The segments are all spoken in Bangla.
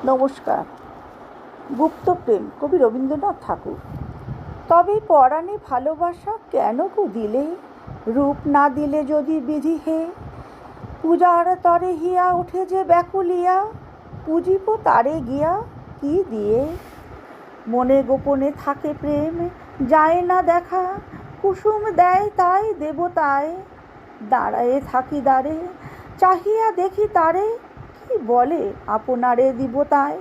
নমস্কার। গুপ্ত প্রেম, কবি রবীন্দ্রনাথ ঠাকুর। তবে পরাণে ভালোবাসা কেন গো দিলে? রূপ না দিলে যদি বিধি হে, পূজার তরে হিয়া ওঠে যে ব্যাকুলিয়া, পুজিব তারে গিয়া কি দিয়ে? মনে গোপনে থাকে প্রেম, যায় না দেখা, কুসুম দেয় তাই দেবতায়। দাঁড়ায়ে থাকি দ্বারে, চাহিয়া দেখি তারে, কি বলে আপনারে দিব তাই।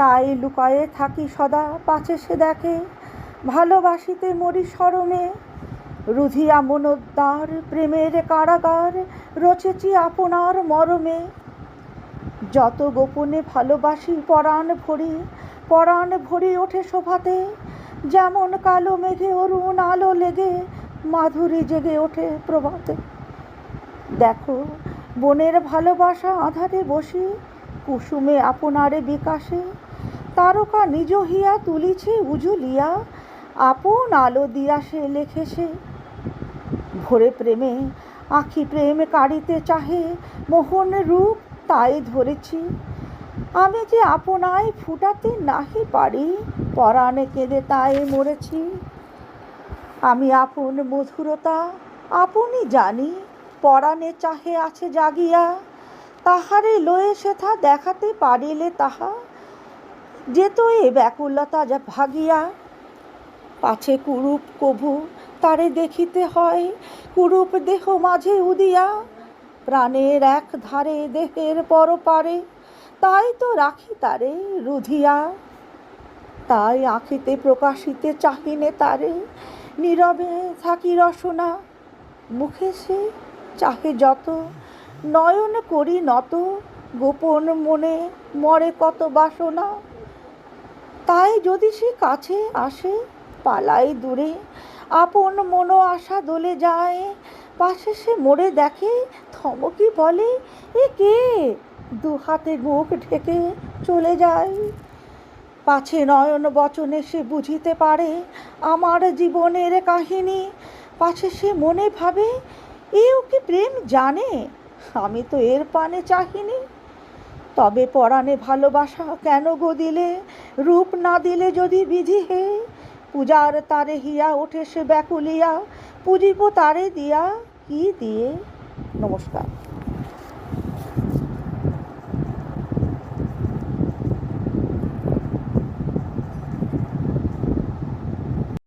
তাই লুকায়ে থাকি সদা, পাছে সে দেখে, ভালোবাসিতে মরি শরমে। রুধিয়া মনোদ্বার প্রেমের কারাগার, রচেছি আপনার মরমে। যত গোপনে ভালোবাসি পরাণ ভরি ওঠে শোভাতে। যেমন কালো মেঘে অরুণ আলো লেগে, মাধুরী জেগে ওঠে প্রভাতে। দেখো বনের ভালোবাসা আঁধারে বসি, কুসুমে আপনারে বিকাশে। তারকা নিজ হিয়া তুলিছে উজুলিয়া, আপন আলো দিয়া সে লেখেছে। ভোরে প্রেমে আঁখি প্রেম কাড়িতে চাহে, মোহন রূপ তাই ধরেছি। আমি যে আপনায় ফুটাতে নাহি পারি, পরাণে কেঁদে তাই মরেছি। আমি আপন মধুরতা আপনি জানি, পরাণে চাহে আছে জাগিয়া। তাহারে লয়ে সেথা দেখাতে পারিলে তাহা, যেত এ ব্যাকুলতা যা ভাগিয়া। পাছে কুরূপ কভু তারে দেখিতে হয়, কুরূপ দেহ মাঝে উদিয়া। প্রাণের এক ধারে দেহের পরপারে, তাই তো রাখি তারে রুধিয়া। তাই আঁখিতে প্রকাশিতে চাহিনে তারে, নীরবে থাকি রসনা। মুখে সে চাহে যত, নয়ন করি নত, গোপন মনে মরে কত বাসনা। তাই যদি সে কাছে আসে, পালাই দূরে, আপন মনো আশা দোলে যায়। পাশে সে মোড়ে দেখে, থমকি বলে এ কে, দু হাতে মুখ ঢেকে চলে যায়। পাছে নয়ন বচনে সে বুঝিতে পারে আমার জীবনের কাহিনী। পাছে সে মনে ভাবে, এও কি প্রেম জানে, আমি তো এর পানে চাহিনি। তবে পরাণে ভালোবাসা কেন গো দিলে? রূপ না দিলে যদি বিধি হে, পূজার তারে হিয়া ওঠে সে ব্যাকুলিয়া, পুজিব তারে দিয়া কি দিয়ে? নমস্কার।